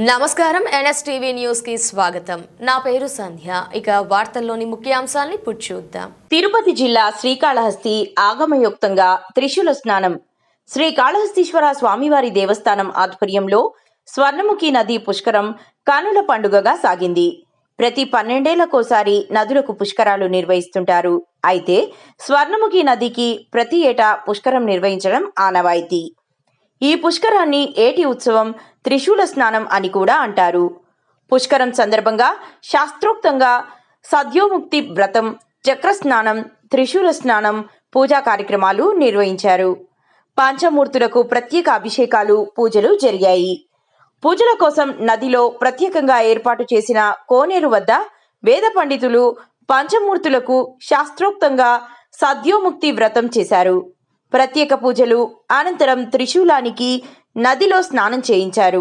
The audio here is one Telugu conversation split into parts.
నమస్కారం ఎన్ఎస్టీవీ న్యూస్ కి స్వాగతం. నా పేరు సంధ్య. ఇక వార్తల్లోని ముఖ్యాంశాలను ఇప్పుడు చూద్దాం. తిరుపతి జిల్లా శ్రీకాళహస్తి ఆగమయుక్తంగా త్రిశూల స్నానం. శ్రీకాళహస్తీశ్వర స్వామివారి దేవస్థానం ఆధ్వర్యంలో స్వర్ణముఖి నది పుష్కరం కనుల పండుగగా సాగింది. ప్రతి 12 ఏళ్లకోసారి నదులకు పుష్కరాలు నిర్వహిస్తుంటారు. అయితే స్వర్ణముఖి నదికి ప్రతి ఏటా పుష్కరం నిర్వహించడం ఆనవాయితీ. ఈ పుష్కరాన్ని ఏటి ఉత్సవం, త్రిశూల స్నానం అని కూడా అంటారు. పుష్కరం సందర్భంగా శాస్త్రోక్తంగా సద్యోముక్తి వ్రతం, చక్ర స్నానం, త్రిశూల స్నానం, పూజా కార్యక్రమాలు నిర్వహించారు. పంచమూర్తులకు ప్రత్యేక అభిషేకాలు, పూజలు జరిగాయి. పూజల కోసం నదిలో ప్రత్యేకంగా ఏర్పాటు చేసిన కోనేరు వద్ద వేద పండితులు పంచమూర్తులకు శాస్త్రోక్తంగా సద్యోముక్తి వ్రతం చేశారు. ప్రత్యేక పూజలు అనంతరం త్రిశూలానికి నదిలో స్నానం చేయించారు.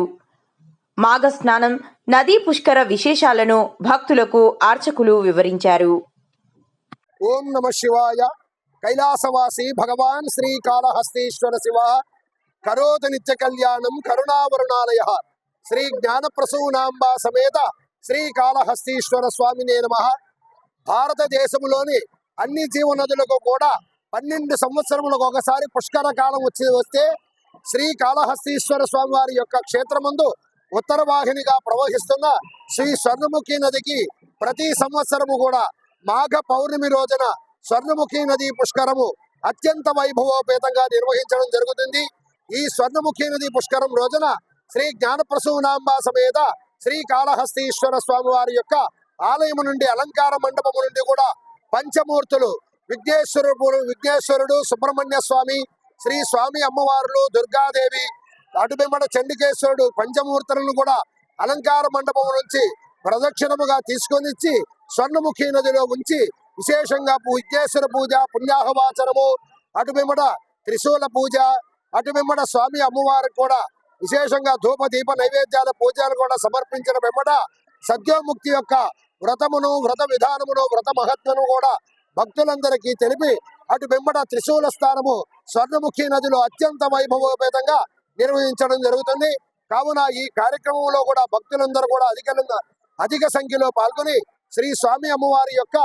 మాఘ స్నానం, నదీ పుష్కర విశేషాలను భక్తులకు అర్చకులు వివరించారు. ఓం నమ శివాయ. కైలాసవాసి భగవాన్ శ్రీకాళహస్తీశ్వర శివ కరోతి నిత్య కళ్యాణం కరుణావరుణాలయ. శ్రీ జ్ఞానప్రసూనాంబ సమేత శ్రీకాళహస్తీశ్వర స్వామినే నమః. భారతదేశంలోని అన్ని జీవనదులకు కూడా 12 సంవత్సరములకు ఒకసారి పుష్కర కాలం వస్తే శ్రీకాళహస్తీశ్వర స్వామి వారి యొక్క క్షేత్రమందు ఉత్తర వాహినిగా ప్రవహిస్తున్న శ్రీ స్వర్ణముఖి నదికి ప్రతి సంవత్సరము కూడా మాఘ పౌర్ణమి రోజున స్వర్ణముఖి నది పుష్కరము అత్యంత వైభవోపేతంగా నిర్వహించడం జరుగుతుంది. ఈ స్వర్ణముఖి నది పుష్కరం రోజున శ్రీ జ్ఞానప్రసూనాంబ సమేత శ్రీకాళహస్తీశ్వర స్వామి వారి యొక్క ఆలయము నుండి, అలంకార మండపము నుండి కూడా పంచమూర్తులు విఘ్నేశ్వరుడు, సుబ్రహ్మణ్య స్వామి, శ్రీ స్వామి అమ్మవారులు, దుర్గాదేవి, అటుబెంబడ చండికేశ్వరుడు పంచమూర్తులను కూడా అలంకార మండపం నుంచి ప్రదక్షిణముగా తీసుకొని స్వర్ణముఖి నదిలో ఉంచి విశేషంగా విఘ్నేశ్వర పూజ, పుణ్యాహవాచనము, అటుబెంబడ త్రిశూల పూజ, అటుబెంబడ స్వామి అమ్మవారికి కూడా విశేషంగా ధూప దీప నైవేద్యాల పూజలు కూడా సమర్పించిన వెంబడ సద్యోముక్తి యొక్క వ్రతమును, వ్రత విధానమును, వ్రత మహత్వను కూడా భక్తులందరికీ తెలిపి అటు వెంబడ త్రిశూల స్థానము స్వర్ణముఖి నదిలో అత్యంత వైభవోపేతంగా నిర్వహించడం జరుగుతుంది. కావున ఈ కార్యక్రమంలో కూడా భక్తులందరూ కూడా అధిక సంఖ్యలో పాల్గొని శ్రీ స్వామి అమ్మవారి యొక్క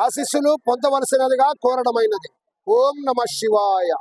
ఆశీస్సులు పొందవలసినదిగా కోరడమైనది. ఓం నమ శివాయ.